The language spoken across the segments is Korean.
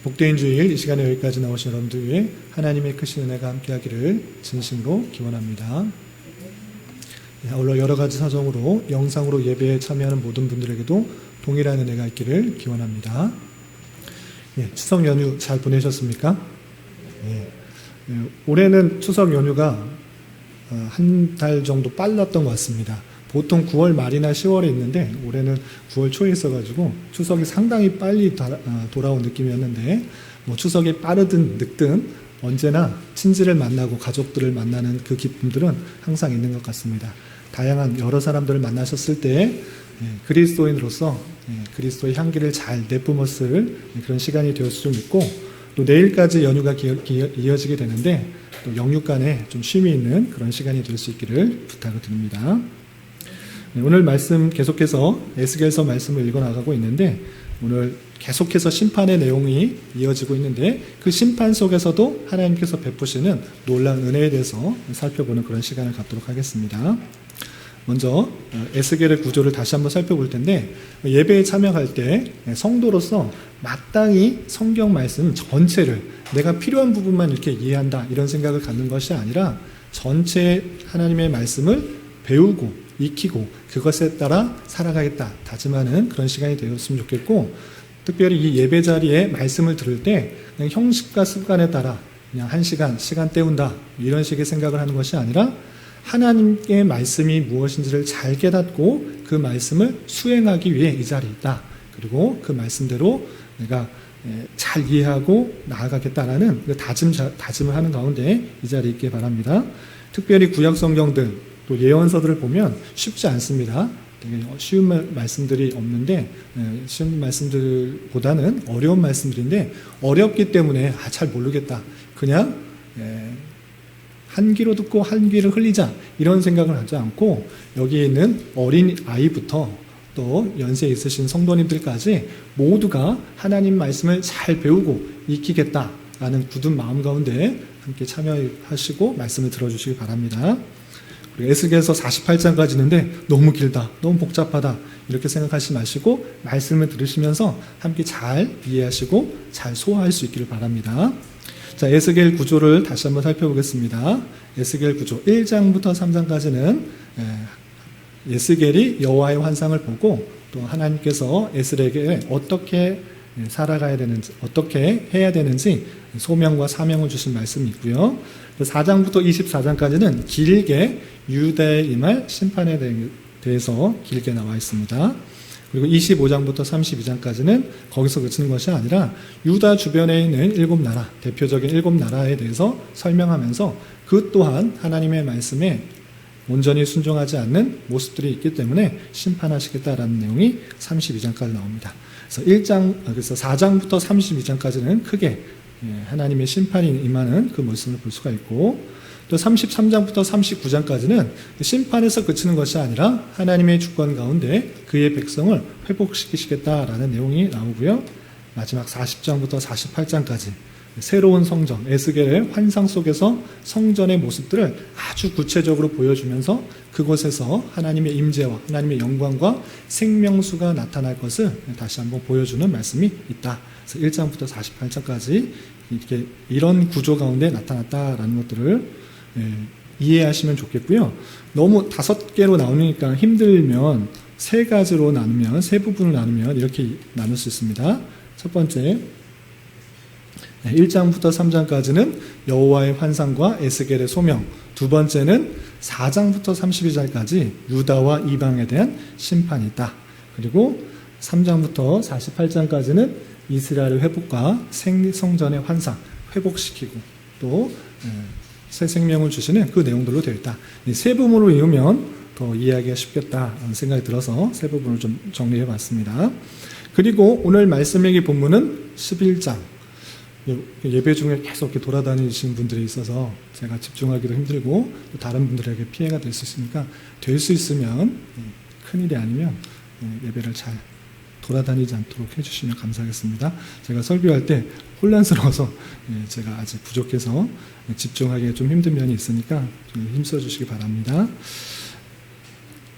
복된 주일 이 시간에 여기까지 나오신 여러분들 위해 하나님의 크신 은혜가 함께하기를 진심으로 기원합니다. 아울러 여러 가지 사정으로 영상으로 예배에 참여하는 모든 분들에게도 동일한 은혜가 있기를 기원합니다. 추석 연휴 잘 보내셨습니까? 올해는 추석 연휴가 한 달 정도 빨랐던 것 같습니다. 보통 9월 말이나 10월에 있는데 올해는 9월 초에 있어가지고 추석이 상당히 빨리 돌아온 느낌이었는데 추석이 빠르든 늦든 언제나 친지를 만나고 가족들을 만나는 그 기쁨들은 항상 있는 것 같습니다. 다양한 여러 사람들을 만나셨을 때 그리스도인으로서 그리스도의 향기를 잘 내뿜었을 그런 시간이 되었을 줄 믿고, 또 내일까지 연휴가 이어지게 되는데 또 영육간에 좀 쉼이 있는 그런 시간이 될 수 있기를 부탁을 드립니다. 오늘 말씀 계속해서 에스겔서 말씀을 읽어나가고 있는데, 오늘 계속해서 심판의 내용이 이어지고 있는데 그 심판 속에서도 하나님께서 베푸시는 놀라운 은혜에 대해서 살펴보는 그런 시간을 갖도록 하겠습니다. 먼저 에스겔의 구조를 다시 한번 살펴볼 텐데, 예배에 참여할 때 성도로서 마땅히 성경 말씀 전체를 내가 필요한 부분만 이렇게 이해한다 이런 생각을 갖는 것이 아니라 전체 하나님의 말씀을 배우고 익히고 그것에 따라 살아가겠다 다짐하는 그런 시간이 되었으면 좋겠고, 특별히 이 예배 자리에 말씀을 들을 때 그냥 형식과 습관에 따라 그냥 한 시간 때운다 이런 식의 생각을 하는 것이 아니라 하나님의 말씀이 무엇인지를 잘 깨닫고 그 말씀을 수행하기 위해 이 자리에 있다. 그리고 그 말씀대로 내가 잘 이해하고 나아가겠다라는 그 다짐을 하는 가운데 이 자리에 있게 바랍니다. 특별히 구약 성경들 또 예언서들을 보면 쉽지 않습니다. 되게 쉬운 말씀들이 없는데, 쉬운 말씀들보다는 어려운 말씀들인데 어렵기 때문에 잘 모르겠다. 그냥 한 귀로 듣고 한 귀를 흘리자 이런 생각을 하지 않고, 여기에 있는 어린 아이부터 또 연세 있으신 성도님들까지 모두가 하나님 말씀을 잘 배우고 익히겠다라는 굳은 마음 가운데 함께 참여하시고 말씀을 들어주시기 바랍니다. 에스겔서 48장까지 있는데 너무 길다, 너무 복잡하다 이렇게 생각하지 마시고 말씀을 들으시면서 함께 잘 이해하시고 잘 소화할 수 있기를 바랍니다. 자, 에스겔 구조를 다시 한번 살펴보겠습니다. 에스겔 구조 1장부터 3장까지는 에스겔이 여호와의 환상을 보고 또 하나님께서 에스겔에게 어떻게 살아가야 되는지, 어떻게 해야 되는지 소명과 사명을 주신 말씀이 있고요. 4장부터 24장까지는 길게 유다에 임할 심판에 대해서 길게 나와 있습니다. 그리고 25장부터 32장까지는 거기서 그치는 것이 아니라 유다 주변에 있는 7나라, 대표적인 7나라에 대해서 설명하면서 그 또한 하나님의 말씀에 온전히 순종하지 않는 모습들이 있기 때문에 심판하시겠다라는 내용이 32장까지 나옵니다. 그래서 4장부터 32장까지는 크게 하나님의 심판이 임하는 그 모습을 볼 수가 있고, 또 33장부터 39장까지는 심판에서 그치는 것이 아니라 하나님의 주권 가운데 그의 백성을 회복시키시겠다라는 내용이 나오고요. 마지막 40장부터 48장까지 새로운 성전, 에스겔의 환상 속에서 성전의 모습들을 아주 구체적으로 보여주면서 그곳에서 하나님의 임재와 하나님의 영광과 생명수가 나타날 것을 다시 한번 보여주는 말씀이 있다. 그래서 1장부터 48장까지 이렇게 이런 구조 가운데 나타났다라는 것들을 이해하시면 좋겠고요. 너무 5개로 나누니까 힘들면 3가지로 나누면, 3부분을 나누면 이렇게 나눌 수 있습니다. 첫 번째, 1장부터 3장까지는 여호와의 환상과 에스겔의 소명, 두 번째는 4장부터 32장까지 유다와 이방에 대한 심판이 있다. 그리고 3장부터 48장까지는 이스라엘의 회복과 성전의 환상, 회복시키고 또 새 생명을 주시는 그 내용들로 되어 있다. 이 3부분으로 이으면 더 이해하기가 쉽겠다는 생각이 들어서 3부분을 좀 정리해 봤습니다. 그리고 오늘 말씀의 본문은 11장. 예배 중에 계속 이렇게 돌아다니시는 분들이 있어서 제가 집중하기도 힘들고 또 다른 분들에게 피해가 될 수 있으니까 될 수 있으면, 큰일이 아니면 예배를 잘 돌아다니지 않도록 해주시면 감사하겠습니다. 제가 설교할 때 혼란스러워서 제가 아직 부족해서 집중하기에 좀 힘든 면이 있으니까 좀 힘써 주시기 바랍니다.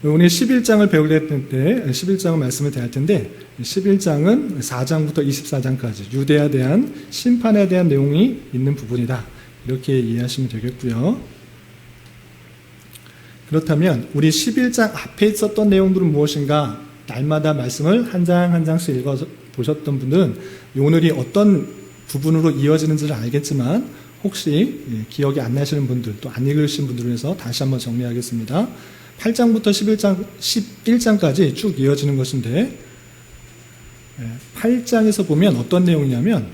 오늘 11장을 배우려 때 11장을 말씀을 드릴 텐데 11장은 4장부터 24장까지 유대에 대한 심판에 대한 내용이 있는 부분이다. 이렇게 이해하시면 되겠고요. 그렇다면 우리 11장 앞에 있었던 내용들은 무엇인가? 날마다 말씀을 한 장 한 장씩 읽어보셨던 분들은 오늘이 어떤 부분으로 이어지는지를 알겠지만 혹시 기억이 안 나시는 분들, 또 안 읽으신 분들을 위해서 다시 한번 정리하겠습니다. 8장부터 11장까지 쭉 이어지는 것인데 8장에서 보면 어떤 내용이냐면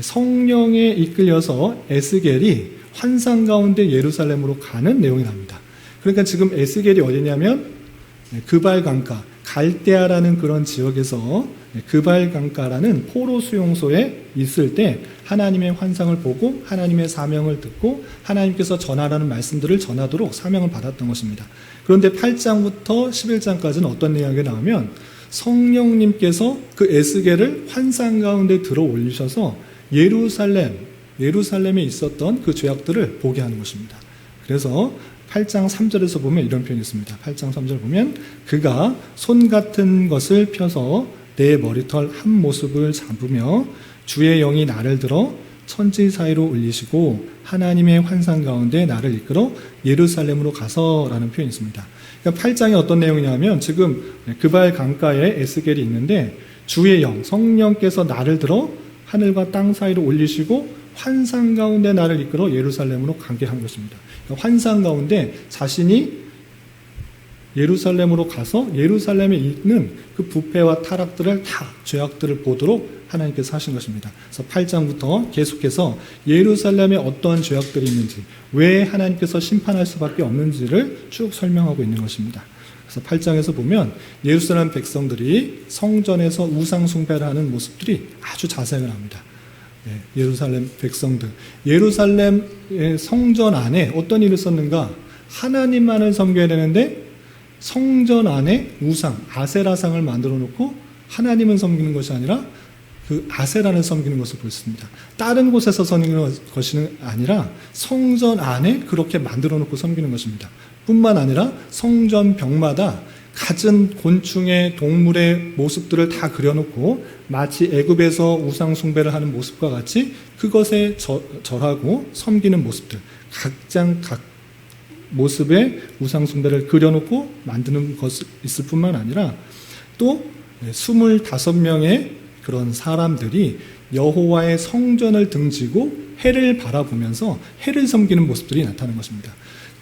성령에 이끌려서 에스겔이 환상 가운데 예루살렘으로 가는 내용이 나옵니다. 그러니까 지금 에스겔이 어디냐면 그발 강가, 갈대아라는 그런 지역에서 그발 강가라는 포로 수용소에 있을 때 하나님의 환상을 보고 하나님의 사명을 듣고 하나님께서 전하라는 말씀들을 전하도록 사명을 받았던 것입니다. 그런데 8장부터 11장까지는 어떤 이야기가 나오면 성령님께서 그 에스겔을 환상 가운데 들어 올리셔서 예루살렘에 있었던 그 죄악들을 보게 하는 것입니다. 그래서 8장 3절에서 보면 이런 표현이 있습니다. 8장 3절 보면 그가 손 같은 것을 펴서 내 머리털 한 모습을 잡으며 주의 영이 나를 들어 천지 사이로 올리시고 하나님의 환상 가운데 나를 이끌어 예루살렘으로 가서라는 표현이 있습니다. 그러니까 8장이 어떤 내용이냐면 지금 그발 강가에 에스겔이 있는데 주의 영, 성령께서 나를 들어 하늘과 땅 사이로 올리시고 환상 가운데 나를 이끌어 예루살렘으로 가게 한 것입니다. 그러니까 환상 가운데 자신이 예루살렘으로 가서 예루살렘에 있는 그 부패와 타락들을 다 죄악들을 보도록 하나님께서 하신 것입니다. 그래서 8장부터 계속해서 예루살렘에 어떠한 죄악들이 있는지, 왜 하나님께서 심판할 수밖에 없는지를 쭉 설명하고 있는 것입니다. 그래서 8장에서 보면 예루살렘 백성들이 성전에서 우상 숭배를 하는 모습들이 아주 자세하게 나옵니다. 예루살렘 백성들, 예루살렘의 성전 안에 어떤 일을 썼는가? 하나님만을 섬겨야 되는데 성전 안에 우상, 아세라상을 만들어 놓고 하나님을 섬기는 것이 아니라 그 아세라를 섬기는 것을 보였습니다. 다른 곳에서 섬기는 것이 아니라 성전 안에 그렇게 만들어 놓고 섬기는 것입니다. 뿐만 아니라 성전 벽마다 갖은 곤충의 동물의 모습들을 다 그려놓고 마치 애굽에서 우상 숭배를 하는 모습과 같이 그것에 절하고 섬기는 모습들, 각 모습의 우상 숭배를 그려놓고 만드는 것이 있을 뿐만 아니라 또 25명의 그런 사람들이 여호와의 성전을 등지고 해를 바라보면서 해를 섬기는 모습들이 나타나는 것입니다.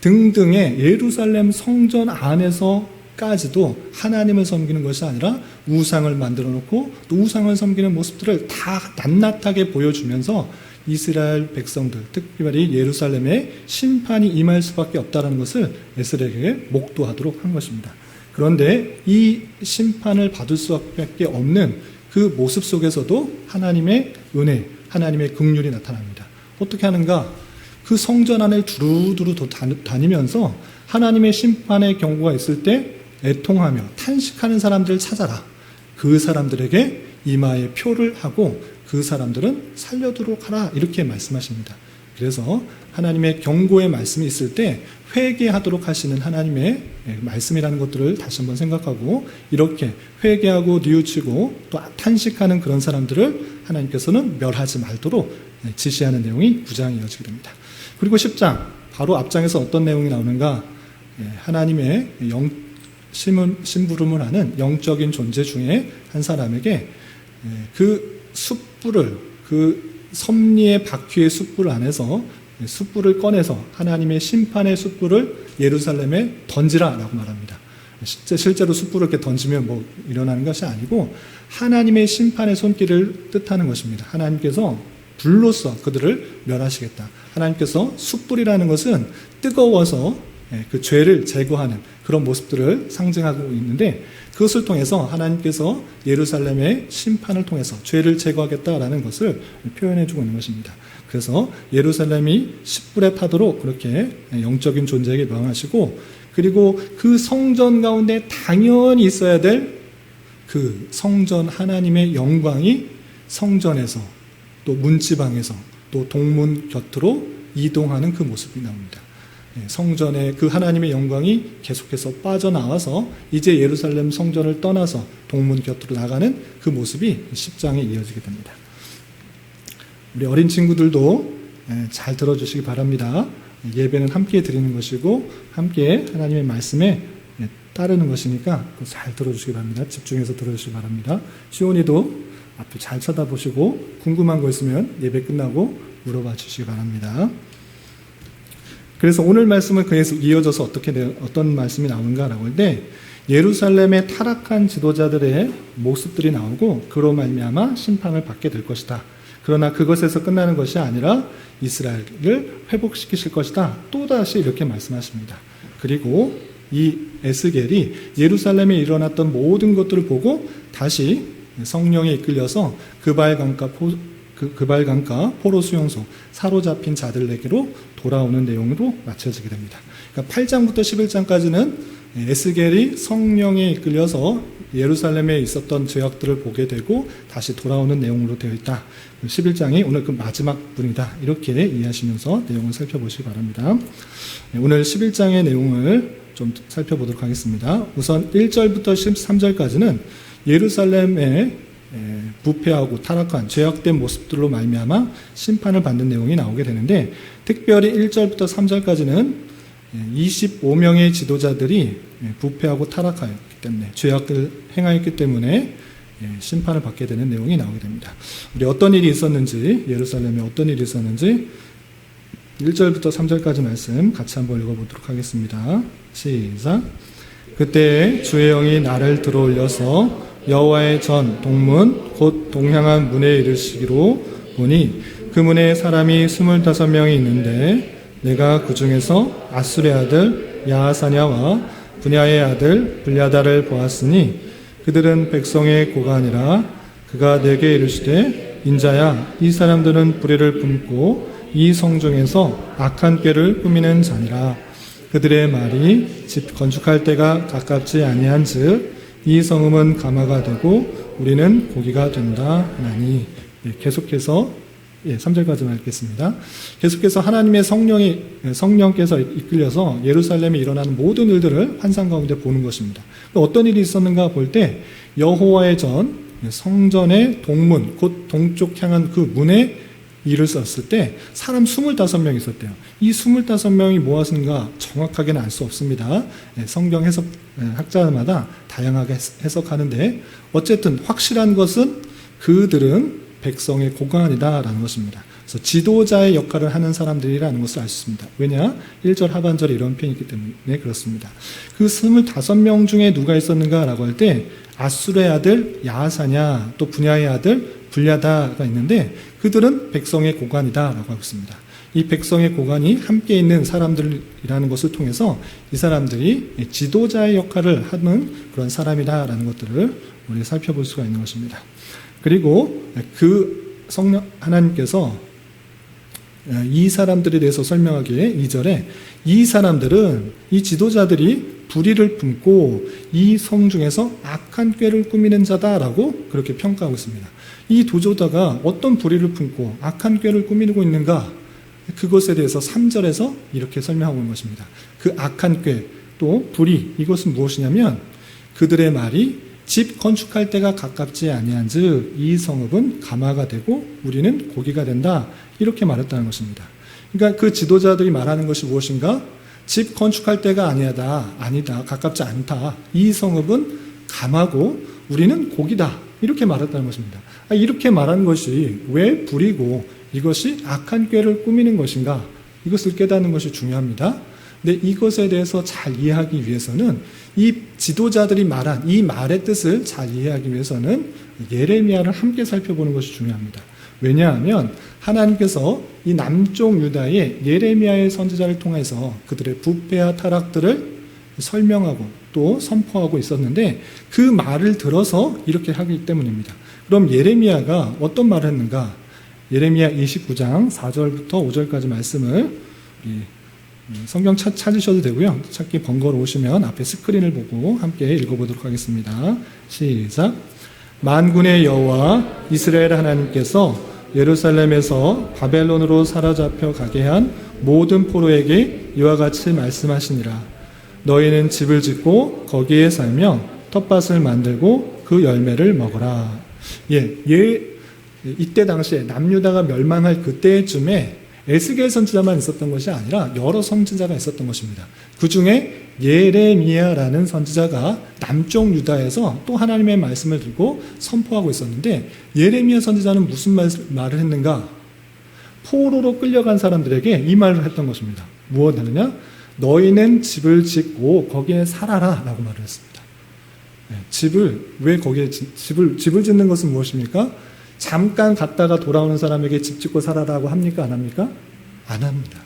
등등의 예루살렘 성전 안에서까지도 하나님을 섬기는 것이 아니라 우상을 만들어 놓고 또 우상을 섬기는 모습들을 다 낱낱하게 보여주면서 이스라엘 백성들, 특별히 예루살렘에 심판이 임할 수밖에 없다는 것을 에스겔에게 목도하도록 한 것입니다. 그런데 이 심판을 받을 수밖에 없는 그 모습 속에서도 하나님의 은혜, 하나님의 긍휼이 나타납니다. 어떻게 하는가? 그 성전 안에 두루두루 다니면서 하나님의 심판의 경고가 있을 때 애통하며 탄식하는 사람들을 찾아라. 그 사람들에게 이마에 표를 하고 그 사람들은 살려두도록 하라. 이렇게 말씀하십니다. 그래서 하나님의 경고의 말씀이 있을 때 회개하도록 하시는 하나님의 말씀이라는 것들을 다시 한번 생각하고 이렇게 회개하고 뉘우치고 또 탄식하는 그런 사람들을 하나님께서는 멸하지 말도록 지시하는 내용이 9장에 이어지게 됩니다. 그리고 10장, 바로 앞장에서 어떤 내용이 나오는가? 하나님의 심부름을 하는 영적인 존재 중에 한 사람에게 그 숯불을, 그 섭리의 바퀴의 숯불 안에서 숯불을 꺼내서 하나님의 심판의 숯불을 예루살렘에 던지라라고 말합니다. 실제로 숯불을 이렇게 던지면 뭐 일어나는 것이 아니고 하나님의 심판의 손길을 뜻하는 것입니다. 하나님께서 불로써 그들을 멸하시겠다. 하나님께서 숯불이라는 것은 뜨거워서 그 죄를 제거하는 그런 모습들을 상징하고 있는데 그것을 통해서 하나님께서 예루살렘의 심판을 통해서 죄를 제거하겠다라는 것을 표현해주고 있는 것입니다. 그래서 예루살렘이 숯불에 타도록 그렇게 영적인 존재에게 명하시고 그리고 그 성전 가운데 당연히 있어야 될 그 성전 하나님의 영광이 성전에서 또 문지방에서 또 동문 곁으로 이동하는 그 모습이 나옵니다. 성전의 그 하나님의 영광이 계속해서 빠져나와서 이제 예루살렘 성전을 떠나서 동문 곁으로 나가는 그 모습이 10장에 이어지게 됩니다. 우리 어린 친구들도 잘 들어주시기 바랍니다. 예배는 함께 드리는 것이고 함께 하나님의 말씀에 따르는 것이니까 잘 들어주시기 바랍니다. 집중해서 들어주시기 바랍니다. 시온이도 앞을 잘 쳐다보시고 궁금한 거 있으면 예배 끝나고 물어봐 주시기 바랍니다. 그래서 오늘 말씀은 그에서 이어져서 어떤 말씀이 나오는가라고 할 때 예루살렘의 타락한 지도자들의 모습들이 나오고 그로 말미암아 심판을 받게 될 것이다. 그러나 그것에서 끝나는 것이 아니라 이스라엘을 회복시키실 것이다. 또다시 이렇게 말씀하십니다. 그리고 이 에스겔이 예루살렘에 일어났던 모든 것들을 보고 다시 성령에 이끌려서 그발강가 포로 수용소 사로잡힌 자들에게로 돌아오는 내용으로 맞춰지게 됩니다. 그러니까 8장부터 11장까지는 에스겔이 성령에 이끌려서 예루살렘에 있었던 죄악들을 보게 되고 다시 돌아오는 내용으로 되어 있다. 11장이 오늘 그 마지막 분이다. 이렇게 이해하시면서 내용을 살펴보시기 바랍니다. 오늘 11장의 내용을 좀 살펴보도록 하겠습니다. 우선 1절부터 13절까지는 예루살렘에 부패하고 타락한 죄악된 모습들로 말미암아 심판을 받는 내용이 나오게 되는데 특별히 1절부터 3절까지는 25명의 지도자들이 부패하고 타락하였기 때문에 죄악을 행하였기 때문에 심판을 받게 되는 내용이 나오게 됩니다. 우리 어떤 일이 있었는지 예루살렘에 어떤 일이 있었는지 1절부터 3절까지 말씀 같이 한번 읽어보도록 하겠습니다. 시작. 그때 주의 영이 나를 들어올려서 여호와의 전 동문 곧 동향한 문에 이르시기로 보니 그 문에 사람이 25명이 있는데 내가 그 중에서 아술의 아들 야하사냐와 분야의 아들 블야다를 보았으니 그들은 백성의 고관이라 그가 내게 이르시되 인자야 이 사람들은 불의를 품고 이 성중에서 악한 꾀를 꾸미는 자니라. 그들의 말이 집 건축할 때가 가깝지 아니한즉 이 성읍은 가마가 되고 우리는 고기가 된다 하나니. 계속해서 3절까지만 읽겠습니다. 계속해서 하나님의 성령께서 이끌려서 예루살렘에 일어나는 모든 일들을 환상 가운데 보는 것입니다. 어떤 일이 있었는가 볼 때 여호와의 전 성전의 동문 곧 동쪽 향한 그 문에 일을 썼을 때 사람 25명 있었대요. 이 25명이 무엇인가 정확하게는 알 수 없습니다. 성경 해석 학자마다 다양하게 해석하는데 어쨌든 확실한 것은 그들은 백성의 고관이다라는 것입니다. 그래서 지도자의 역할을 하는 사람들이라는 것을 알 수 있습니다. 왜냐? 1절 하반절에 이런 표현이 있기 때문에 그렇습니다. 그 25명 중에 누가 있었는가라고 할 때 아술의 아들 야하사냐 또 분야의 아들 블야다가 있는데 그들은 백성의 고관이다라고 하고 있습니다. 이 백성의 고관이 함께 있는 사람들이라는 것을 통해서 이 사람들이 지도자의 역할을 하는 그런 사람이다라는 것들을 우리가 살펴볼 수가 있는 것입니다. 그리고 그 성령 하나님께서 이 사람들에 대해서 설명하기에 2절에 이 사람들은 이 지도자들이 불의를 품고 이 성중에서 악한 꾀를 꾸미는 자다라고 그렇게 평가하고 있습니다. 이 도조다가 어떤 불의를 품고 악한 꾀를 꾸미고 있는가 그것에 대해서 3절에서 이렇게 설명하고 있는 것입니다. 그 악한 꾀 또 불의 이것은 무엇이냐면 그들의 말이 집 건축할 때가 가깝지 아니한즉 이 성읍은 가마가 되고 우리는 고기가 된다 이렇게 말했다는 것입니다. 그러니까 그 지도자들이 말하는 것이 무엇인가? 집 건축할 때가 아니다 가깝지 않다 이 성읍은 가마고 우리는 고기다 이렇게 말했다는 것입니다. 이렇게 말하는 것이 왜 불이고 이것이 악한 꾀를 꾸미는 것인가 이것을 깨닫는 것이 중요합니다. 근데 이것에 대해서 잘 이해하기 위해서는 이 지도자들이 말한 이 말의 뜻을 잘 이해하기 위해서는 예레미야를 함께 살펴보는 것이 중요합니다. 왜냐하면 하나님께서 이 남쪽 유다의 예레미야의 선지자를 통해서 그들의 부패와 타락들을 설명하고 또 선포하고 있었는데 그 말을 들어서 이렇게 하기 때문입니다. 그럼 예레미야가 어떤 말을 했는가? 예레미야 29장 4절부터 5절까지 말씀을 성경 찾으셔도 되고요. 찾기 번거로우시면 앞에 스크린을 보고 함께 읽어보도록 하겠습니다. 시작. 만군의 여호와 이스라엘 하나님께서 예루살렘에서 바벨론으로 사로잡혀 가게 한 모든 포로에게 이와 같이 말씀하시니라. 너희는 집을 짓고 거기에 살며 텃밭을 만들고 그 열매를 먹어라. 이때 당시에 남유다가 멸망할 그때쯤에 에스겔 선지자만 있었던 것이 아니라 여러 선지자가 있었던 것입니다. 그 중에 예레미야라는 선지자가 남쪽 유다에서 또 하나님의 말씀을 들고 선포하고 있었는데, 예레미야 선지자는 무슨 말을 했는가? 포로로 끌려간 사람들에게 이 말을 했던 것입니다. 무엇 하느냐? 너희는 집을 짓고 거기에 살아라 라고 말을 했습니다. 왜 거기에 집을 짓는 것은 무엇입니까? 잠깐 갔다가 돌아오는 사람에게 집 짓고 살아라고 합니까? 안 합니까? 안 합니다.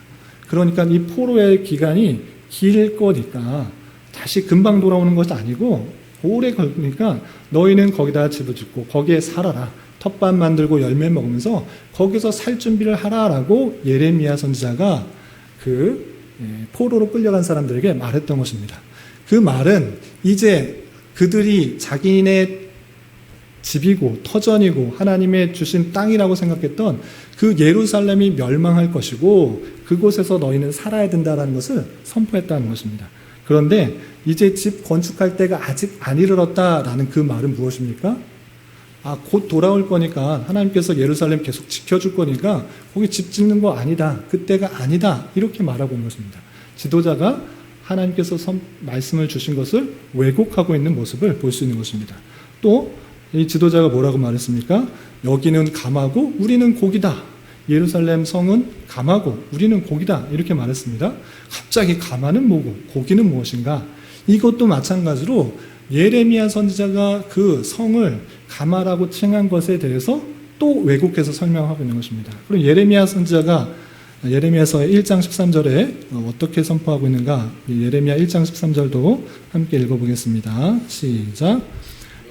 그러니까 이 포로의 기간이 길 거니까 다시 금방 돌아오는 것이 아니고 오래 걸리니까 너희는 거기다 집을 짓고 거기에 살아라. 텃밭 만들고 열매 먹으면서 거기서 살 준비를 하라라고 예레미야 선지자가 포로로 끌려간 사람들에게 말했던 것입니다. 그 말은 이제 그들이 자기네 집이고 터전이고 하나님의 주신 땅이라고 생각했던 그 예루살렘이 멸망할 것이고 그곳에서 너희는 살아야 된다는 것을 선포했다는 것입니다. 그런데 이제 집 건축할 때가 아직 안 이르렀다라는 그 말은 무엇입니까? 곧 돌아올 거니까 하나님께서 예루살렘 계속 지켜줄 거니까 거기 집 짓는 거 아니다. 그때가 아니다. 이렇게 말하고 있는 것입니다. 지도자가 하나님께서 말씀을 주신 것을 왜곡하고 있는 모습을 볼 수 있는 것입니다. 또 이 지도자가 뭐라고 말했습니까? 여기는 감하고 우리는 고기다. 예루살렘 성은 감하고 우리는 고기다. 이렇게 말했습니다. 갑자기 감하는 뭐고 고기는 무엇인가? 이것도 마찬가지로 예레미야 선지자가 그 성을 감하라고 칭한 것에 대해서 또 왜곡해서 설명하고 있는 것입니다. 그럼 예레미야 선지자가 예레미야서 1장 13절에 어떻게 선포하고 있는가? 예레미야 1장 13절도 함께 읽어보겠습니다. 시작.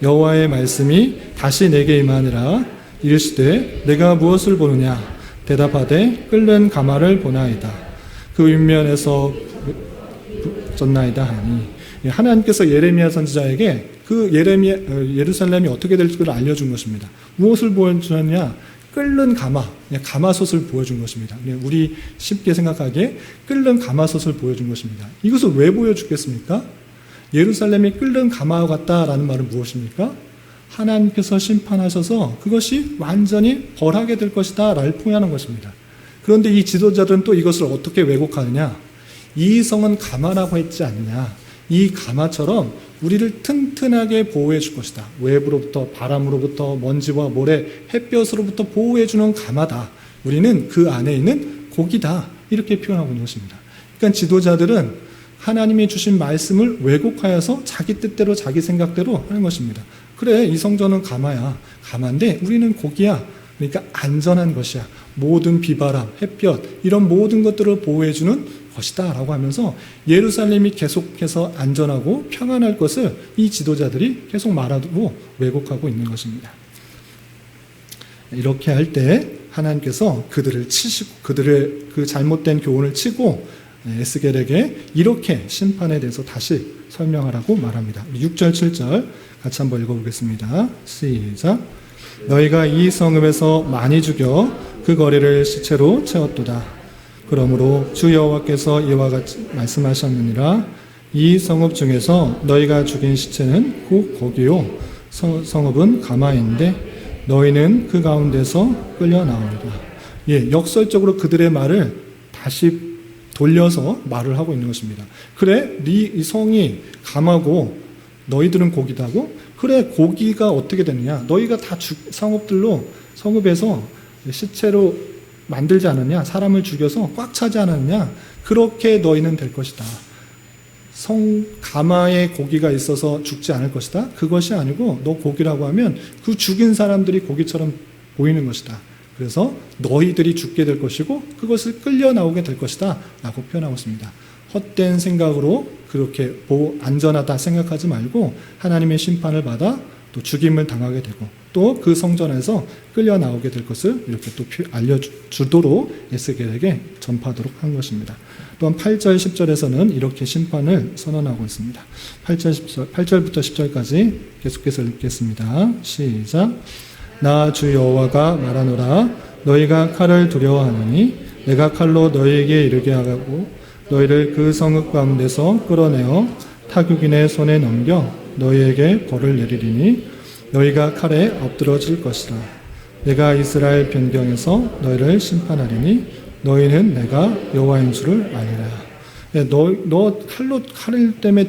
여호와의 말씀이 다시 내게 임하니라. 이르시되 내가 무엇을 보느냐? 대답하되 끓는 가마를 보나이다. 그 윗면에서 졌나이다 하니, 하나님께서 예레미야 선지자에게 예루살렘이 어떻게 될지를 알려준 것입니다. 무엇을 보여주느냐? 끓는 가마솥을 보여준 것입니다. 우리 쉽게 생각하기에 끓는 가마솥을 보여준 것입니다. 이것을 왜 보여주겠습니까? 예루살렘이 끓는 가마와 같다라는 말은 무엇입니까? 하나님께서 심판하셔서 그것이 완전히 벌하게 될 것이다 라를 포함하는 것입니다. 그런데 이 지도자들은 또 이것을 어떻게 왜곡하느냐? 이 성은 가마라고 했지 않느냐? 이 가마처럼 우리를 튼튼하게 보호해 줄 것이다. 외부로부터, 바람으로부터, 먼지와 모래, 햇볕으로부터 보호해 주는 가마다. 우리는 그 안에 있는 고기다. 이렇게 표현하고 있는 것입니다. 그러니까 지도자들은 하나님이 주신 말씀을 왜곡하여서 자기 뜻대로 자기 생각대로 하는 것입니다. 그래, 이 성전은 가마야. 가마인데 우리는 고기야. 그러니까 안전한 것이야. 모든 비바람, 햇볕 이런 모든 것들을 보호해주는 것이다 라고 하면서 예루살렘이 계속해서 안전하고 평안할 것을 이 지도자들이 계속 말하고 왜곡하고 있는 것입니다. 이렇게 할 때 하나님께서 그들을 치시고 그들의 그 잘못된 교훈을 치고 에스겔에게 이렇게 심판에 대해서 다시 설명하라고 말합니다. 6절 7절 같이 한번 읽어보겠습니다. 시작. 너희가 이 성읍에서 많이 죽여 그 거리를 시체로 채웠도다. 그러므로 주 여호와께서 이와 같이 말씀하셨느니라. 이 성읍 중에서 너희가 죽인 시체는 곧 거기요 성읍은 가마인데 너희는 그 가운데서 끌려 나오리라. 역설적으로 그들의 말을 다시 돌려서 말을 하고 있는 것입니다. 그래, 이 성이 감하고 너희들은 고기다고? 그래, 고기가 어떻게 되느냐? 너희가 다 성읍에서 시체로 만들지 않았냐? 사람을 죽여서 꽉 차지 않았냐? 그렇게 너희는 될 것이다. 가마에 고기가 있어서 죽지 않을 것이다. 그것이 아니고 너 고기라고 하면 그 죽인 사람들이 고기처럼 보이는 것이다. 그래서 너희들이 죽게 될 것이고 그것을 끌려 나오게 될 것이다 라고 표현하고 있습니다. 헛된 생각으로 그렇게 안전하다 생각하지 말고 하나님의 심판을 받아 또 죽임을 당하게 되고 또 그 성전에서 끌려 나오게 될 것을 이렇게 또 알려주도록 에스겔에게 전파하도록 한 것입니다. 또한 8절 10절에서는 이렇게 심판을 선언하고 있습니다. 8절부터 10절까지 계속해서 읽겠습니다. 시작. 나 주 여호와가 말하노라. 너희가 칼을 두려워하느니 내가 칼로 너희에게 이르게 하고 너희를 그 성읍 가운데서 끌어내어 타국인의 손에 넘겨 너희에게 벌을 내리리니 너희가 칼에 엎드러질 것이라. 내가 이스라엘 변경에서 너희를 심판하리니 너희는 내가 여호와인 줄을 아니라. 너 칼을 때문에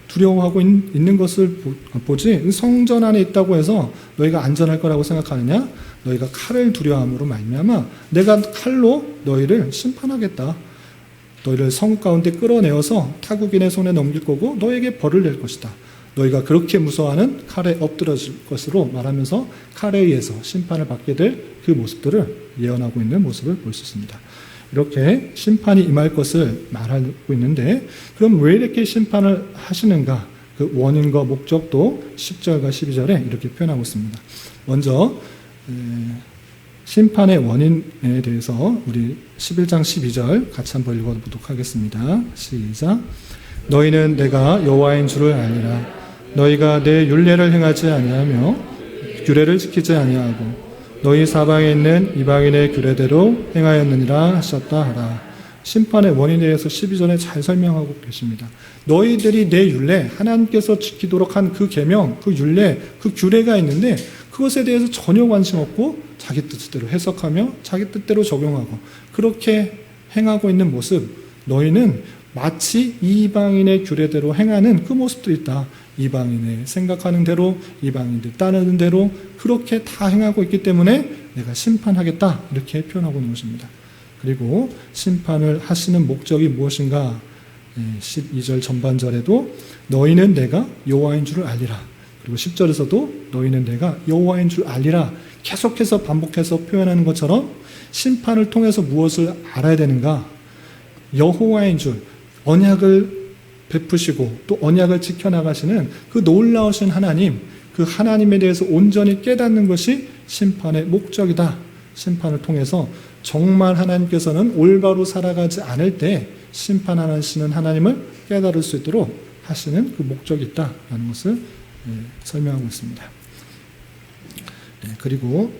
두려워하고 있는 것을 보지 성전 안에 있다고 해서 너희가 안전할 거라고 생각하느냐? 너희가 칼을 두려워함으로 말미암아 내가 칼로 너희를 심판하겠다. 너희를 성읍 가운데 끌어내어서 타국인의 손에 넘길 거고 너희에게 벌을 낼 것이다. 너희가 그렇게 무서워하는 칼에 엎드러질 것으로 말하면서 칼에 의해서 심판을 받게 될 그 모습들을 예언하고 있는 모습을 볼 수 있습니다. 이렇게 심판이 임할 것을 말하고 있는데 그럼 왜 이렇게 심판을 하시는가? 그 원인과 목적도 10절과 12절에 이렇게 표현하고 있습니다. 먼저 심판의 원인에 대해서 우리 11장 12절 같이 한번 읽어보도록 하겠습니다. 시작. 너희는 내가 여호와인 줄을 알리라. 너희가 내 율례를 행하지 아니하며 규례를 지키지 아니하고 너희 사방에 있는 이방인의 규례대로 행하였느니라 하셨다 하라. 심판의 원인에 대해서 12절에 잘 설명하고 계십니다. 너희들이 내 율례, 하나님께서 지키도록 한 그 계명, 그 율례, 그 규례가 있는데 그것에 대해서 전혀 관심 없고 자기 뜻대로 해석하며 자기 뜻대로 적용하고 그렇게 행하고 있는 모습, 너희는 마치 이방인의 규례대로 행하는 그 모습도 있다. 이방인의 생각하는 대로, 이방인들 따르는 대로 그렇게 다 행하고 있기 때문에 내가 심판하겠다. 이렇게 표현하고 있는 것입니다. 그리고 심판을 하시는 목적이 무엇인가? 12절 전반절에도 너희는 내가 여호와인 줄을 알리라. 그리고 10절에서도 너희는 내가 여호와인 줄 알리라. 계속해서 반복해서 표현하는 것처럼 심판을 통해서 무엇을 알아야 되는가? 여호와인 줄, 언약을 베푸시고 또 언약을 지켜나가시는 그 놀라우신 하나님, 그 하나님에 대해서 온전히 깨닫는 것이 심판의 목적이다. 심판을 통해서 정말 하나님께서는 올바로 살아가지 않을 때 심판하시는 하나님을 깨달을 수 있도록 하시는 그 목적이 있다라는 것을 설명하고 있습니다. 그리고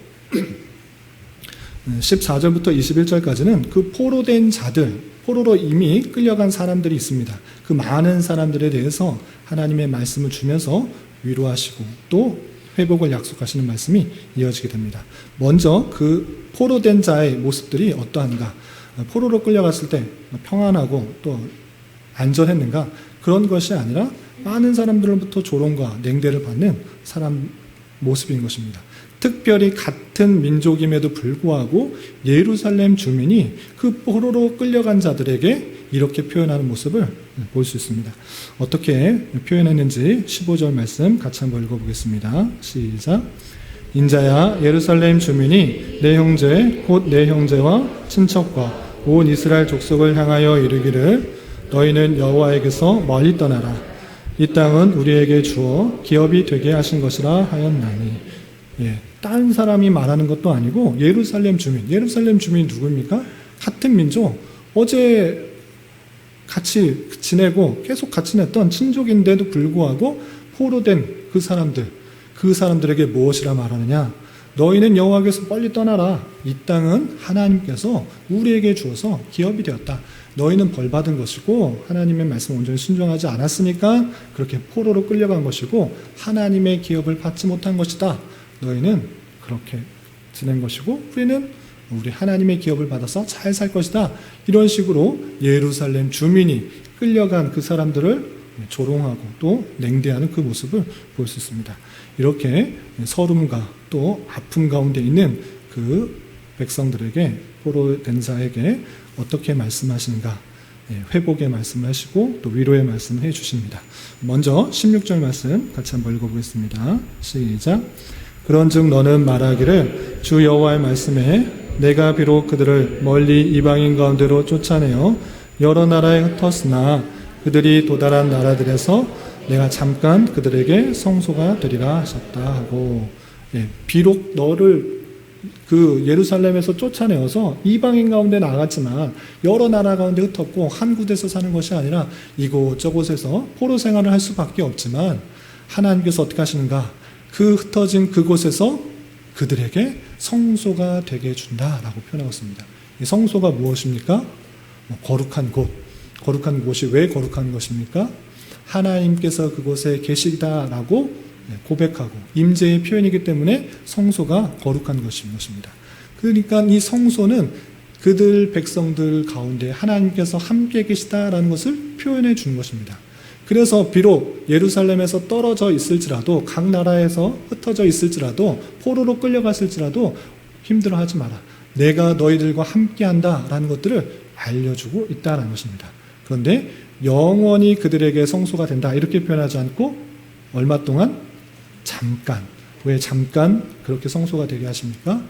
14절부터 21절까지는 그 포로된 자들, 포로로 이미 끌려간 사람들이 있습니다. 그 많은 사람들에 대해서 하나님의 말씀을 주면서 위로하시고 또 회복을 약속하시는 말씀이 이어지게 됩니다. 먼저 그 포로된 자의 모습들이 어떠한가? 포로로 끌려갔을 때 평안하고 또 안전했는가? 그런 것이 아니라 많은 사람들로부터 조롱과 냉대를 받는 사람 모습인 것입니다. 특별히 같은 민족임에도 불구하고 예루살렘 주민이 그 포로로 끌려간 자들에게 이렇게 표현하는 모습을 볼 수 있습니다. 어떻게 표현했는지 15절 말씀 같이 한번 읽어보겠습니다. 시작. 인자야 예루살렘 주민이 내 형제 곧 내 형제와 친척과 온 이스라엘 족속을 향하여 이르기를 너희는 여호와에게서 멀리 떠나라. 이 땅은 우리에게 주어 기업이 되게 하신 것이라 하였나니. 다른 사람이 말하는 것도 아니고 예루살렘 주민이 누구입니까? 같은 민족, 어제 같이 지내고 계속 같이 지냈던 친족인데도 불구하고 포로된 그 사람들에게 무엇이라 말하느냐? 너희는 여호와께서 빨리 떠나라. 이 땅은 하나님께서 우리에게 주어서 기업이 되었다. 너희는 벌받은 것이고 하나님의 말씀 온전히 순종하지 않았으니까 그렇게 포로로 끌려간 것이고 하나님의 기업을 받지 못한 것이다. 너희는 그렇게 지낸 것이고 우리는 우리 하나님의 기업을 받아서 잘 살 것이다. 이런 식으로 예루살렘 주민이 끌려간 그 사람들을 조롱하고 또 냉대하는 그 모습을 볼 수 있습니다. 이렇게 서름과 또 아픔 가운데 있는 그 백성들에게 포로된 자에게 어떻게 말씀하시는가? 회복의 말씀을 하시고 또 위로의 말씀을 해주십니다. 먼저 16절 말씀 같이 한번 읽어보겠습니다. 시작. 그런즉 너는 말하기를 주 여호와의 말씀에 내가 비록 그들을 멀리 이방인 가운데로 쫓아내어 여러 나라에 흩었으나 그들이 도달한 나라들에서 내가 잠깐 그들에게 성소가 되리라 하셨다 하고, 비록 너를 그 예루살렘에서 쫓아내어서 이방인 가운데 나갔지만 여러 나라 가운데 흩었고 한 곳에서 사는 것이 아니라 이곳저곳에서 포로 생활을 할 수밖에 없지만 하나님께서 어떻게 하시는가? 그 흩어진 그곳에서 그들에게 성소가 되게 해준다라고 표현하고 있습니다. 이 성소가 무엇입니까? 거룩한 곳. 거룩한 곳이 왜 거룩한 것입니까? 하나님께서 그곳에 계시다라고 고백하고 임재의 표현이기 때문에 성소가 거룩한 것인 것입니다. 그러니까 이 성소는 그들 백성들 가운데 하나님께서 함께 계시다라는 것을 표현해 주는 것입니다. 그래서 비록 예루살렘에서 떨어져 있을지라도, 각 나라에서 흩어져 있을지라도, 포로로 끌려갔을지라도 힘들어하지 마라. 내가 너희들과 함께한다라는 것들을 알려주고 있다는 것입니다. 그런데 영원히 그들에게 성소가 된다 이렇게 표현하지 않고 얼마 동안? 잠깐. 왜 잠깐 그렇게 성소가 되게 하십니까?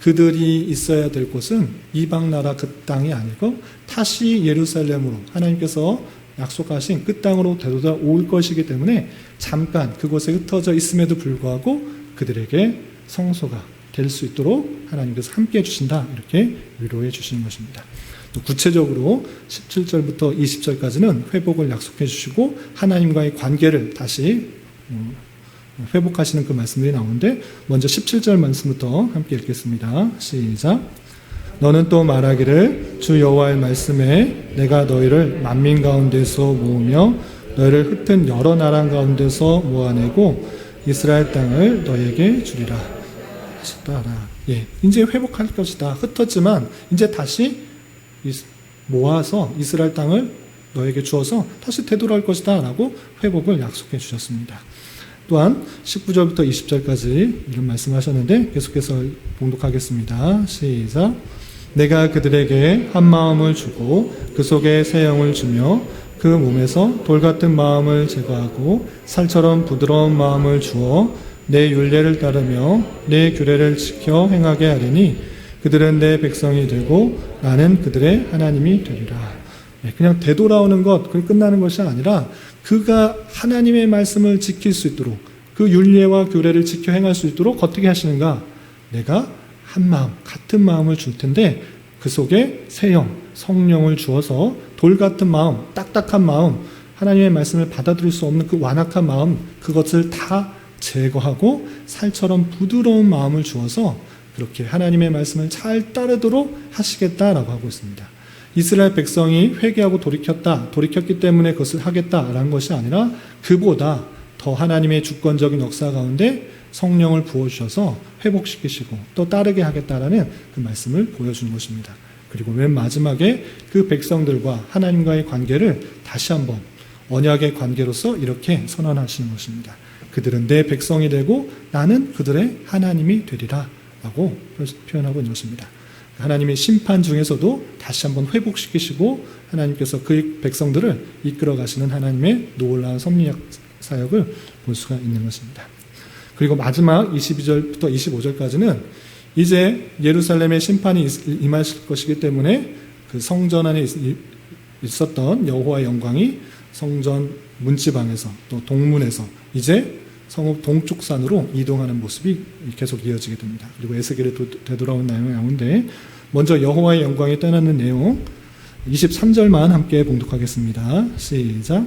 그들이 있어야 될 곳은 이방 나라 그 땅이 아니고 다시 예루살렘으로 하나님께서 약속하신 그 땅으로 되돌아올 것이기 때문에 잠깐 그곳에 흩어져 있음에도 불구하고 그들에게 성소가 될 수 있도록 하나님께서 함께 해주신다 이렇게 위로해 주시는 것입니다. 또 구체적으로 17절부터 20절까지는 회복을 약속해 주시고 하나님과의 관계를 다시 회복하시는 그 말씀들이 나오는데 먼저 17절 말씀부터 함께 읽겠습니다. 시작. 너는 또 말하기를 주 여호와의 말씀에 내가 너희를 만민 가운데서 모으며 너희를 흩은 여러 나라 가운데서 모아내고 이스라엘 땅을 너희에게 주리라 하셨다라. 예, 이제 회복할 것이다. 흩었지만 이제 다시 모아서 이스라엘 땅을 너에게 주어서 다시 되돌아올 것이다 라고 회복을 약속해 주셨습니다. 또한 19절부터 20절까지 이런 말씀하셨는데 계속해서 봉독하겠습니다. 시작. 내가 그들에게 한 마음을 주고 그 속에 새 영을 주며 그 몸에서 돌 같은 마음을 제거하고 살처럼 부드러운 마음을 주어 내 율례를 따르며 내 규례를 지켜 행하게 하리니 그들은 내 백성이 되고 나는 그들의 하나님이 되리라. 그냥 되돌아오는 것, 그게 끝나는 것이 아니라 그가 하나님의 말씀을 지킬 수 있도록 그 율례와 규례를 지켜 행할 수 있도록 어떻게 하시는가? 내가 한 마음, 같은 마음을 줄 텐데 그 속에 새 영, 성령을 주어서 돌 같은 마음, 딱딱한 마음, 하나님의 말씀을 받아들일 수 없는 그 완악한 마음, 그것을 다 제거하고 살처럼 부드러운 마음을 주어서 그렇게 하나님의 말씀을 잘 따르도록 하시겠다라고 하고 있습니다. 이스라엘 백성이 회개하고 돌이켰기 때문에 그것을 하겠다라는 것이 아니라 그보다 더 하나님의 주권적인 역사 가운데 성령을 부어주셔서 회복시키시고 또 따르게 하겠다라는 그 말씀을 보여주는 것입니다. 그리고 맨 마지막에 그 백성들과 하나님과의 관계를 다시 한번 언약의 관계로서 이렇게 선언하시는 것입니다. 그들은 내 백성이 되고 나는 그들의 하나님이 되리라 라고 표현하고 있는 것입니다. 하나님의 심판 중에서도 다시 한번 회복시키시고 하나님께서 그 백성들을 이끌어 가시는 하나님의 놀라운 섭리적 사역을 볼 수가 있는 것입니다. 그리고 마지막 22절부터 25절까지는 이제 예루살렘의 심판이 임하실 것이기 때문에 그 성전 안에 있었던 여호와의 영광이 성전 문지방에서 또 동문에서 이제 성읍 동쪽 산으로 이동하는 모습이 계속 이어지게 됩니다. 그리고 에스겔에 되돌아온 내용이 나오는데 먼저 여호와의 영광이 떠나는 내용 23절만 함께 봉독하겠습니다. 시작.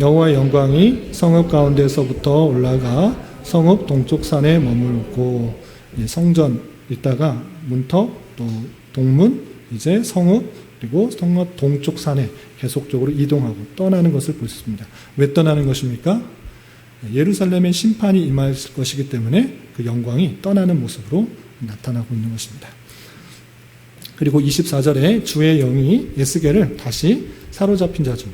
여호와의 영광이 성읍 가운데서부터 올라가 성읍 동쪽 산에 머물고 성전 있다가 문턱 또 동문 이제 성읍 그리고 성읍 동쪽 산에 계속적으로 이동하고 떠나는 것을 볼 수 있습니다. 왜 떠나는 것입니까? 예루살렘의 심판이 임할 것이기 때문에 그 영광이 떠나는 모습으로 나타나고 있는 것입니다. 그리고 24절에 주의 영이 에스겔을 다시 사로잡힌 자중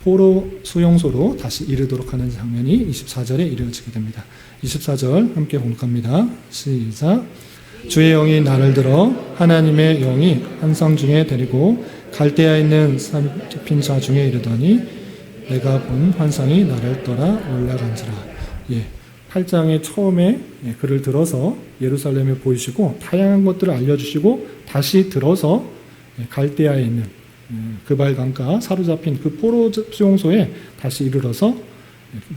포로 수용소로 다시 이르도록 하는 장면이 24절에 이루어지게 됩니다. 24절 함께 봉독합니다. 시작. 주의 영이 나를 들어 하나님의 영이 환상 중에 데리고 갈대아에 있는 사로잡힌 자 중에 이르더니 내가 본 환상이 나를 떠나 올라간지라. 8장의 처음에 그를 들어서 예루살렘에 보이시고 다양한 것들을 알려주시고 다시 들어서 갈대아에 있는 그발 강가 사로잡힌 그 포로 수용소에 다시 이르러서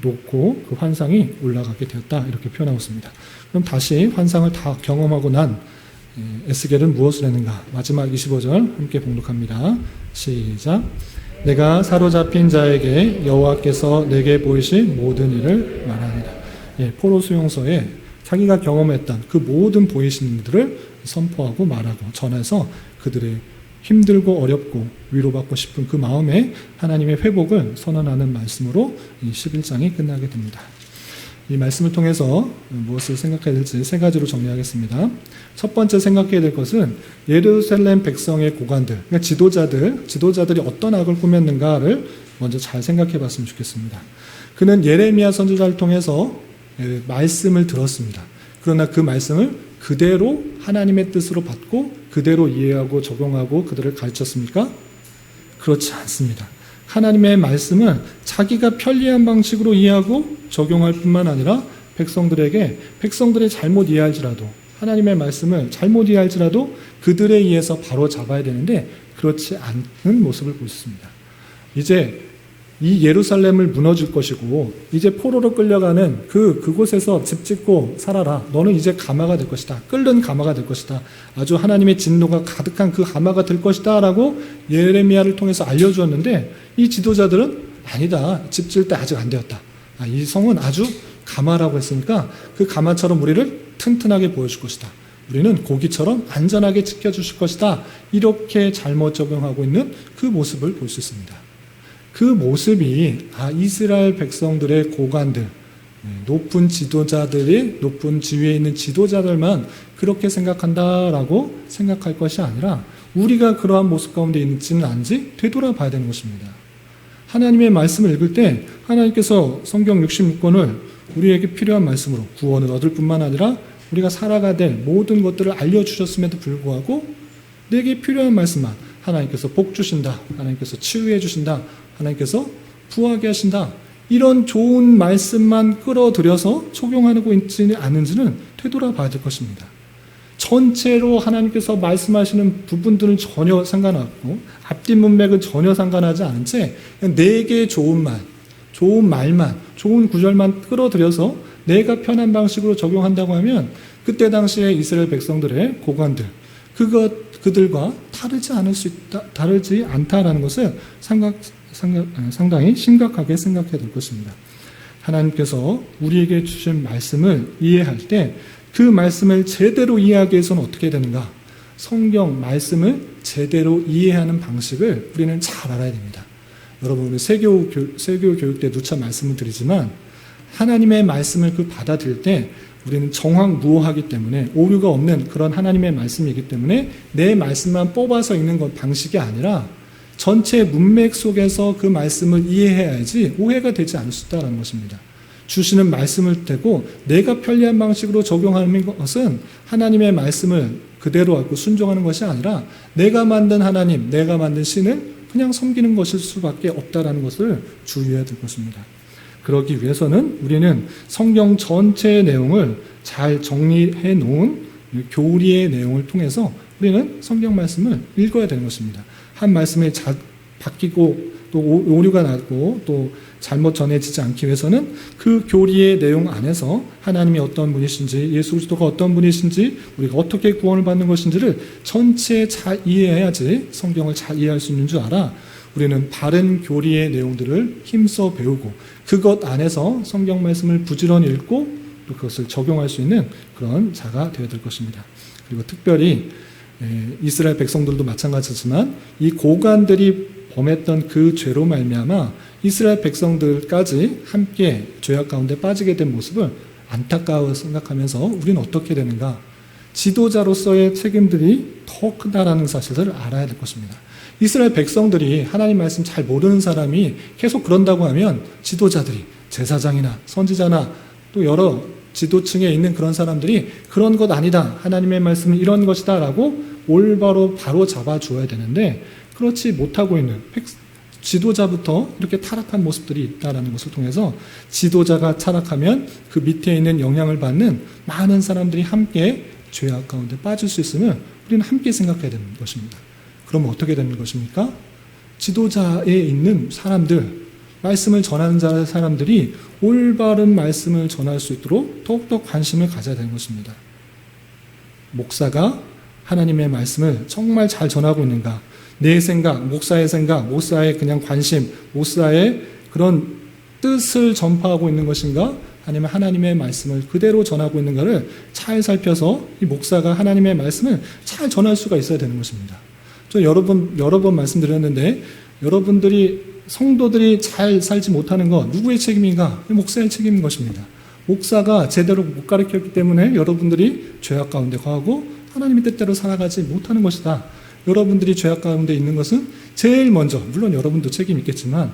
놓고 그 환상이 올라가게 되었다 이렇게 표현하고 있습니다. 그럼 다시 환상을 다 경험하고 난 에스겔은 무엇을 했는가? 마지막 25절 함께 봉독합니다. 시작. 내가 사로잡힌 자에게 여호와께서 내게 보이신 모든 일을 말하니라. 포로 수용소에 자기가 경험했던 그 모든 보이신 일들을 선포하고 말하고 전해서 그들의 힘들고 어렵고 위로받고 싶은 그 마음에 하나님의 회복을 선언하는 말씀으로 이 11장이 끝나게 됩니다. 이 말씀을 통해서 무엇을 생각해야 될지 세 가지로 정리하겠습니다. 첫 번째 생각해야 될 것은 예루살렘 백성의 고관들, 그러니까 지도자들이 어떤 악을 꾸몄는가를 먼저 잘 생각해 봤으면 좋겠습니다. 그는 예레미야 선지자를 통해서 말씀을 들었습니다. 그러나 그 말씀을 그대로 하나님의 뜻으로 받고 그대로 이해하고 적용하고 그들을 가르쳤습니까? 그렇지 않습니다. 하나님의 말씀은 자기가 편리한 방식으로 이해하고 적용할 뿐만 아니라 백성들의 잘못 이해할지라도 하나님의 말씀을 잘못 이해할지라도 그들에 의해서 바로 잡아야 되는데 그렇지 않은 모습을 보였습니다. 이제 이 예루살렘을 무너질 것이고 이제 포로로 끌려가는 그곳에서 집 짓고 살아라. 너는 이제 가마가 될 것이다. 끓는 가마가 될 것이다. 아주 하나님의 진노가 가득한 그 가마가 될 것이다 라고 예레미야를 통해서 알려주었는데 이 지도자들은 아니다. 집 지을 때 아직 안 되었다. 이 성은 아주 가마라고 했으니까 그 가마처럼 우리를 튼튼하게 보여줄 것이다. 우리는 고기처럼 안전하게 지켜주실 것이다. 이렇게 잘못 적용하고 있는 그 모습을 볼 수 있습니다. 그 모습이 이스라엘 백성들의 고관들, 높은 지도자들이 높은 지위에 있는 지도자들만 그렇게 생각한다라고 생각할 것이 아니라 우리가 그러한 모습 가운데 있지는 않은지 되돌아봐야 되는 것입니다. 하나님의 말씀을 읽을 때 하나님께서 성경 66권을 우리에게 필요한 말씀으로 구원을 얻을 뿐만 아니라 우리가 살아가야 될 모든 것들을 알려주셨음에도 불구하고 내게 필요한 말씀만 하나님께서 복 주신다. 하나님께서 치유해 주신다. 하나님께서 부하게 하신다. 이런 좋은 말씀만 끌어들여서 적용하고 있지 않은지는 되돌아봐야 될 것입니다. 전체로 하나님께서 말씀하시는 부분들은 전혀 상관없고 앞뒤 문맥은 전혀 상관하지 않은 채 내게 좋은 말, 좋은 말만, 좋은 구절만 끌어들여서 내가 편한 방식으로 적용한다고 하면 그때 당시에 이스라엘 백성들의 고관들, 그들과 다르지 않다라는 것을 상당히 심각하게 생각해야 될 것입니다. 하나님께서 우리에게 주신 말씀을 이해할 때 그 말씀을 제대로 이해하기 위해서는 어떻게 되는가? 성경 말씀을 제대로 이해하는 방식을 우리는 잘 알아야 됩니다. 여러분, 우리 세교 교육 때 누차 말씀을 드리지만 하나님의 말씀을 받아들일 때 우리는 정황무오하기 때문에 오류가 없는 그런 하나님의 말씀이기 때문에 내 말씀만 뽑아서 읽는 것 방식이 아니라 전체 문맥 속에서 그 말씀을 이해해야지 오해가 되지 않을 수 있다는 것입니다. 주시는 말씀을 대고 내가 편리한 방식으로 적용하는 것은 하나님의 말씀을 그대로 알고 순종하는 것이 아니라 내가 만든 하나님, 내가 만든 신을 그냥 섬기는 것일 수밖에 없다는 것을 주의해야 될 것입니다. 그러기 위해서는 우리는 성경 전체의 내용을 잘 정리해 놓은 교리의 내용을 통해서 우리는 성경 말씀을 읽어야 되는 것입니다. 한 말씀이 바뀌고 또 오류가 나고 또 잘못 전해지지 않기 위해서는 그 교리의 내용 안에서 하나님이 어떤 분이신지, 예수 그리스도가 어떤 분이신지, 우리가 어떻게 구원을 받는 것인지를 전체 잘 이해해야지 성경을 잘 이해할 수 있는 줄 알아 우리는 바른 교리의 내용들을 힘써 배우고 그것 안에서 성경 말씀을 부지런히 읽고 또 그것을 적용할 수 있는 그런 자가 되어야 될 것입니다. 그리고 특별히 이스라엘 백성들도 마찬가지지만 이 고관들이 범했던 그 죄로 말미암아 이스라엘 백성들까지 함께 죄악 가운데 빠지게 된 모습을 안타까워 생각하면서 우리는 어떻게 되는가? 지도자로서의 책임들이 더 크다라는 사실을 알아야 될 것입니다. 이스라엘 백성들이 하나님 말씀 잘 모르는 사람이 계속 그런다고 하면 지도자들이 제사장이나 선지자나 또 여러 지도층에 있는 그런 사람들이 그런 것 아니다. 하나님의 말씀은 이런 것이다 라고 올바로 바로 잡아주어야 되는데 그렇지 못하고 있는 지도자부터 이렇게 타락한 모습들이 있다는 것을 통해서 지도자가 타락하면 그 밑에 있는 영향을 받는 많은 사람들이 함께 죄악 가운데 빠질 수 있음을 우리는 함께 생각해야 되는 것입니다. 그러면 어떻게 되는 것입니까? 지도자에 있는 사람들, 말씀을 전하는 사람들이 올바른 말씀을 전할 수 있도록 더욱더 관심을 가져야 되는 것입니다. 목사가 하나님의 말씀을 정말 잘 전하고 있는가? 내 생각, 목사의 그냥 관심, 목사의 그런 뜻을 전파하고 있는 것인가? 아니면 하나님의 말씀을 그대로 전하고 있는가를 잘 살펴서 이 목사가 하나님의 말씀을 잘 전할 수가 있어야 되는 것입니다. 저 여러 번 말씀드렸는데 여러분들이 성도들이 잘 살지 못하는 건 누구의 책임인가? 목사의 책임인 것입니다. 목사가 제대로 못 가르쳤기 때문에 여러분들이 죄악 가운데 거하고 하나님의 뜻대로 살아가지 못하는 것이다. 여러분들이 죄악 가운데 있는 것은 제일 먼저, 물론 여러분도 책임이 있겠지만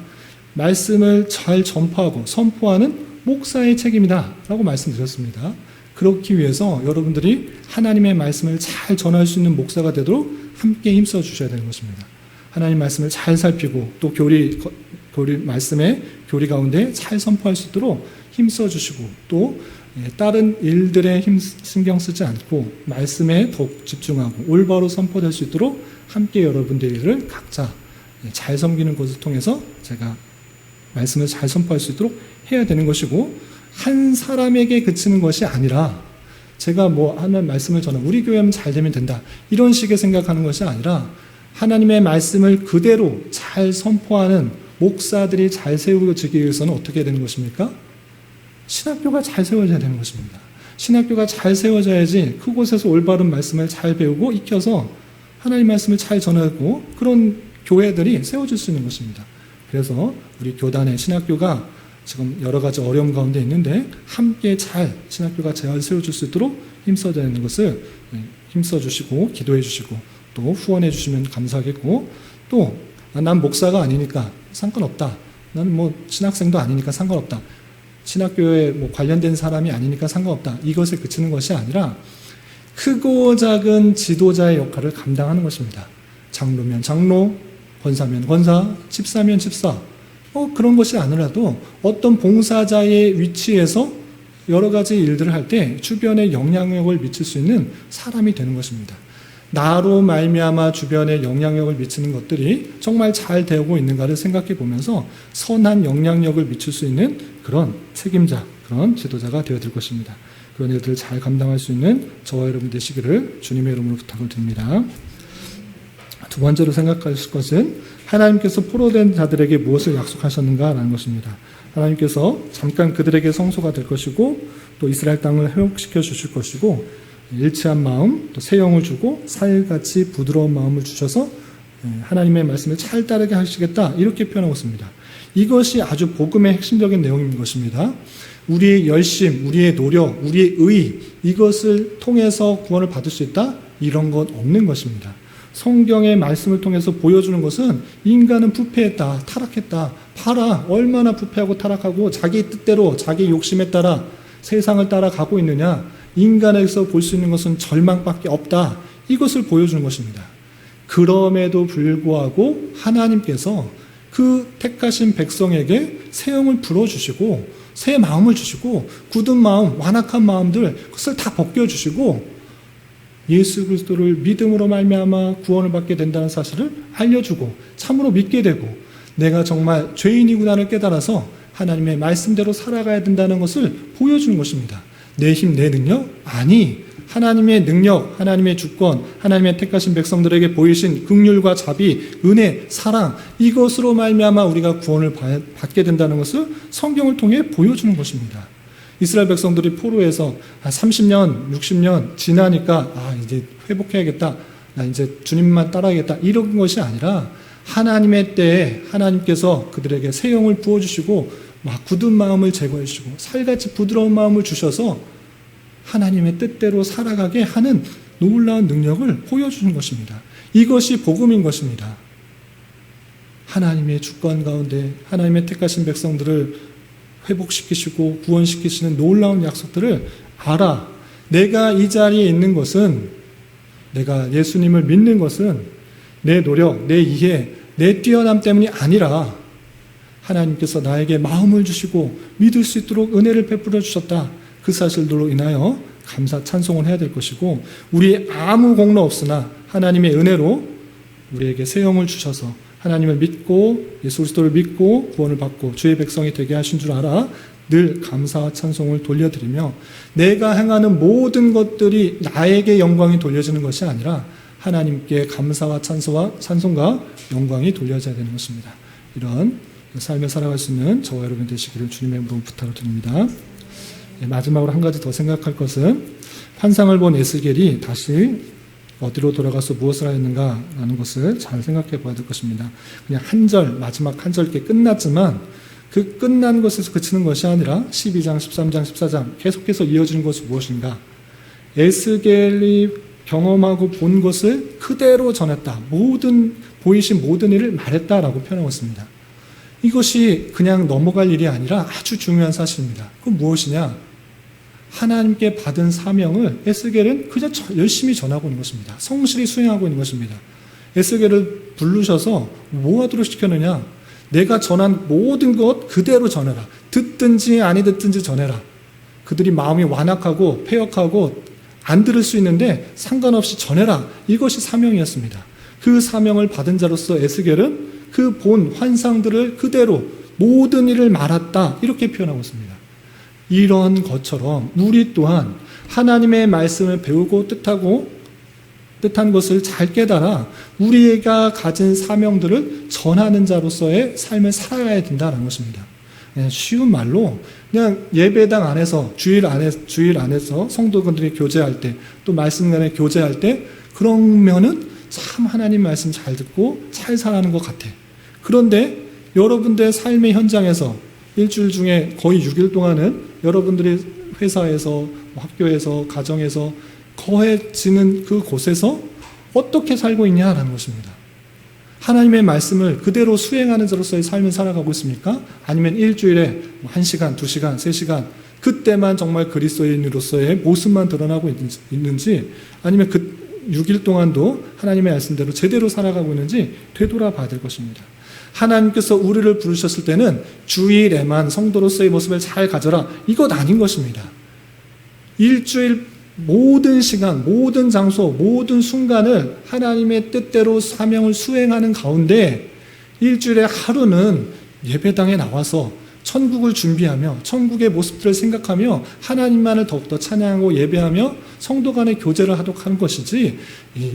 말씀을 잘 전파하고 선포하는 목사의 책임이다 라고 말씀드렸습니다. 그렇기 위해서 여러분들이 하나님의 말씀을 잘 전할 수 있는 목사가 되도록 함께 힘써 주셔야 되는 것입니다. 하나님 말씀을 잘 살피고 또 말씀의 교리 가운데 잘 선포할 수 있도록 힘써 주시고 또 다른 일들에 신경 쓰지 않고 말씀에 더욱 집중하고 올바로 선포될 수 있도록 함께 여러분들을 각자 잘 섬기는 것을 통해서 제가 말씀을 잘 선포할 수 있도록 해야 되는 것이고, 한 사람에게 그치는 것이 아니라 제가 하는 말씀을 전하 우리 교회만 잘 되면 된다 이런 식의 생각하는 것이 아니라 하나님의 말씀을 그대로 잘 선포하는 목사들이 잘 세워지기 위해서는 어떻게 되는 것입니까? 신학교가 잘 세워져야 되는 것입니다. 신학교가 잘 세워져야지 그곳에서 올바른 말씀을 잘 배우고 익혀서 하나님 말씀을 잘 전하고 그런 교회들이 세워질 수 있는 것입니다. 그래서 우리 교단의 신학교가 지금 여러 가지 어려움 가운데 있는데 함께 잘 신학교가 잘 세워질 수 있도록 힘써야 되는 것을 힘써 주시고 기도해 주시고 또 후원해 주시면 감사하겠고, 또 난 목사가 아니니까 상관없다, 나는 신학생도 아니니까 상관없다, 신학교에 관련된 사람이 아니니까 상관없다, 이것에 그치는 것이 아니라 크고 작은 지도자의 역할을 감당하는 것입니다. 장로면 장로, 권사면 권사, 집사면 집사, 그런 것이 아니라도 어떤 봉사자의 위치에서 여러 가지 일들을 할 때 주변에 영향력을 미칠 수 있는 사람이 되는 것입니다. 나로 말미암아 주변에 영향력을 미치는 것들이 정말 잘 되고 있는가를 생각해 보면서 선한 영향력을 미칠 수 있는 그런 책임자, 그런 지도자가 되어야 될 것입니다. 그런 일들을 잘 감당할 수 있는 저와 여러분 되시기를 주님의 이름으로 부탁을 드립니다. 두 번째로 생각할 것은 하나님께서 포로된 자들에게 무엇을 약속하셨는가라는 것입니다. 하나님께서 잠깐 그들에게 성소가 될 것이고 또 이스라엘 땅을 회복시켜 주실 것이고 일치한 마음, 또 새 영을 주고 살같이 부드러운 마음을 주셔서 하나님의 말씀을 잘 따르게 하시겠다, 이렇게 표현하고 있습니다. 이것이 아주 복음의 핵심적인 내용인 것입니다. 우리의 열심, 우리의 노력, 우리의 의, 이것을 통해서 구원을 받을 수 있다? 이런 건 없는 것입니다. 성경의 말씀을 통해서 보여주는 것은 인간은 부패했다, 타락했다, 봐라 얼마나 부패하고 타락하고 자기 뜻대로 자기 욕심에 따라 세상을 따라가고 있느냐, 인간에서 볼 수 있는 것은 절망밖에 없다, 이것을 보여주는 것입니다. 그럼에도 불구하고 하나님께서 그 택하신 백성에게 새 영을 불어주시고 새 마음을 주시고 굳은 마음, 완악한 마음들 그것을 다 벗겨주시고 예수 그리스도를 믿음으로 말미암아 구원을 받게 된다는 사실을 알려주고 참으로 믿게 되고 내가 정말 죄인이구나를 깨달아서 하나님의 말씀대로 살아가야 된다는 것을 보여주는 것입니다. 내 힘, 내 능력? 아니, 하나님의 능력, 하나님의 주권, 하나님의 택하신 백성들에게 보이신 긍휼과 자비, 은혜, 사랑, 이것으로 말미암아 우리가 구원을 받게 된다는 것을 성경을 통해 보여주는 것입니다. 이스라엘 백성들이 포로에서 30년, 60년 지나니까 이제 회복해야겠다, 나 이제 주님만 따라야겠다, 이런 것이 아니라 하나님의 때에 하나님께서 그들에게 새 영을 부어주시고 굳은 마음을 제거해 주시고 살같이 부드러운 마음을 주셔서 하나님의 뜻대로 살아가게 하는 놀라운 능력을 보여주는 것입니다. 이것이 복음인 것입니다. 하나님의 주권 가운데 하나님의 택하신 백성들을 회복시키시고 구원시키시는 놀라운 약속들을 알아. 내가 이 자리에 있는 것은, 내가 예수님을 믿는 것은 내 노력, 내 이해, 내 뛰어남 때문이 아니라 하나님께서 나에게 마음을 주시고 믿을 수 있도록 은혜를 베풀어 주셨다. 그 사실들로 인하여 감사 찬송을 해야 될 것이고, 우리의 아무 공로 없으나 하나님의 은혜로 우리에게 새 영을 주셔서 하나님을 믿고 예수 그리스도를 믿고 구원을 받고 주의 백성이 되게 하신 줄 알아 늘 감사와 찬송을 돌려드리며, 내가 행하는 모든 것들이 나에게 영광이 돌려지는 것이 아니라 하나님께 감사와 찬송과 영광이 돌려져야 되는 것입니다. 이런 삶을 살아갈 수 있는 저와 여러분 되시기를 주님의 이름으로 부탁을 드립니다. 마지막으로 한 가지 더 생각할 것은 환상을 본 에스겔이 다시 어디로 돌아가서 무엇을 하였는가라는 것을 잘 생각해 봐야 될 것입니다. 그냥 한 절, 마지막 한 절 이렇게 끝났지만 그 끝난 것에서 그치는 것이 아니라 12장, 13장, 14장 계속해서 이어지는 것이 무엇인가? 에스겔이 경험하고 본 것을 그대로 전했다. 보이신 모든 일을 말했다라고 표현하고 있습니다. 이것이 그냥 넘어갈 일이 아니라 아주 중요한 사실입니다. 그건 무엇이냐? 하나님께 받은 사명을 에스겔은 그냥 열심히 전하고 있는 것입니다. 성실히 수행하고 있는 것입니다. 에스겔을 부르셔서 뭐 하도록 시켰느냐? 내가 전한 모든 것 그대로 전해라. 듣든지 아니 듣든지 전해라. 그들이 마음이 완악하고 패역하고 안 들을 수 있는데 상관없이 전해라. 이것이 사명이었습니다. 그 사명을 받은 자로서 에스겔은 그 본 환상들을 그대로 모든 일을 말았다. 이렇게 표현하고 있습니다. 이런 것처럼 우리 또한 하나님의 말씀을 배우고 뜻한 것을 잘 깨달아 우리가 가진 사명들을 전하는 자로서의 삶을 살아야 된다는 것입니다. 그냥 쉬운 말로 그냥 예배당 안에서 주일 안에서 성도분들이 교제할 때 또 말씀 간에 교제할 때 그러면은 참 하나님 말씀 잘 듣고 잘 살아가는 것 같아. 그런데 여러분들의 삶의 현장에서 일주일 중에 거의 6일 동안은 여러분들이 회사에서 학교에서 가정에서 거해지는 그 곳에서 어떻게 살고 있냐라는 것입니다. 하나님의 말씀을 그대로 수행하는 자로서의 삶을 살아가고 있습니까? 아니면 일주일에 1시간, 2시간, 3시간 그때만 정말 그리스도인으로서의 모습만 드러나고 있는지 아니면 그 6일 동안도 하나님의 말씀대로 제대로 살아가고 있는지 되돌아봐야 될 것입니다. 하나님께서 우리를 부르셨을 때는 주일에만 성도로서의 모습을 잘 가져라. 이것 아닌 것입니다. 일주일 모든 시간, 모든 장소, 모든 순간을 하나님의 뜻대로 사명을 수행하는 가운데 일주일에 하루는 예배당에 나와서 천국을 준비하며 천국의 모습들을 생각하며 하나님만을 더욱더 찬양하고 예배하며 성도 간의 교제를 하도록 하는 것이지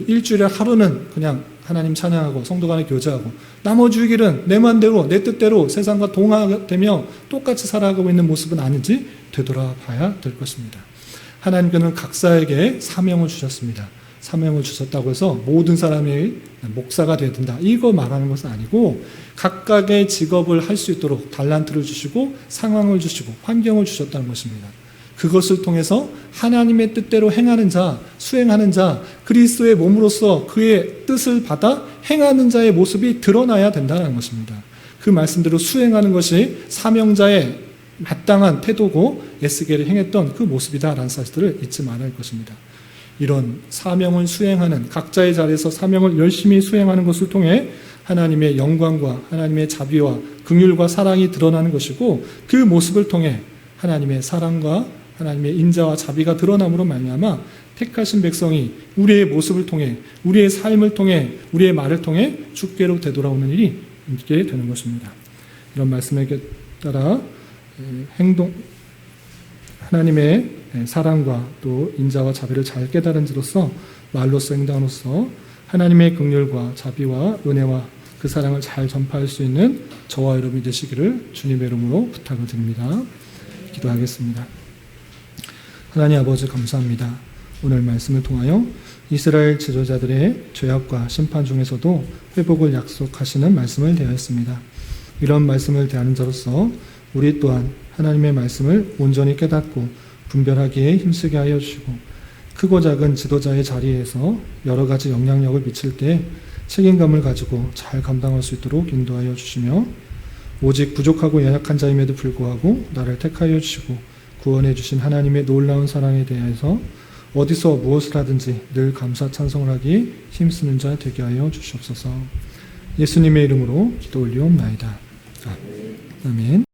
일주일에 하루는 그냥 하나님 찬양하고 성도 간의 교제하고 나머지 6일은 내 맘대로 내 뜻대로 세상과 동화되며 똑같이 살아가고 있는 모습은 아닌지 되돌아봐야 될 것입니다. 하나님께는 각자에게 사명을 주셨습니다. 사명을 주셨다고 해서 모든 사람이 목사가 되어야 된다. 이거 말하는 것은 아니고 각각의 직업을 할 수 있도록 달란트를 주시고 상황을 주시고 환경을 주셨다는 것입니다. 그것을 통해서 하나님의 뜻대로 행하는 자, 수행하는 자, 그리스도의 몸으로서 그의 뜻을 받아 행하는 자의 모습이 드러나야 된다는 것입니다. 그 말씀대로 수행하는 것이 사명자의 마땅한 태도고 에스겔이 행했던 그 모습이다라는 사실들을 잊지 말아야 할 것입니다. 이런 사명을 수행하는 각자의 자리에서 사명을 열심히 수행하는 것을 통해 하나님의 영광과 하나님의 자비와 긍휼과 사랑이 드러나는 것이고 그 모습을 통해 하나님의 사랑과 하나님의 인자와 자비가 드러남으로 말미암아 택하신 백성이 우리의 모습을 통해 우리의 삶을 통해 우리의 말을 통해 주께로 되돌아오는 일이 있게 되는 것입니다. 이런 말씀에 따라 하나님의 사랑과 또 인자와 자비를 잘 깨달은 자로서 말로써 행동으로써 하나님의 긍휼과 자비와 은혜와 그 사랑을 잘 전파할 수 있는 저와 여러분이 되시기를 주님의 이름으로 부탁을 드립니다. 기도하겠습니다. 하나님 아버지 감사합니다. 오늘 말씀을 통하여 이스라엘 지도자들의 죄악과 심판 중에서도 회복을 약속하시는 말씀을 대하였습니다. 이런 말씀을 대하는 자로서 우리 또한 하나님의 말씀을 온전히 깨닫고 분별하기에 힘쓰게 하여 주시고 크고 작은 지도자의 자리에서 여러 가지 영향력을 미칠 때 책임감을 가지고 잘 감당할 수 있도록 인도하여 주시며 오직 부족하고 연약한 자임에도 불구하고 나를 택하여 주시고 구원해 주신 하나님의 놀라운 사랑에 대해서 어디서 무엇을 하든지 늘 감사 찬송을 하기에 힘쓰는 자 되게 하여 주시옵소서. 예수님의 이름으로 기도 올리옵나이다. 아멘.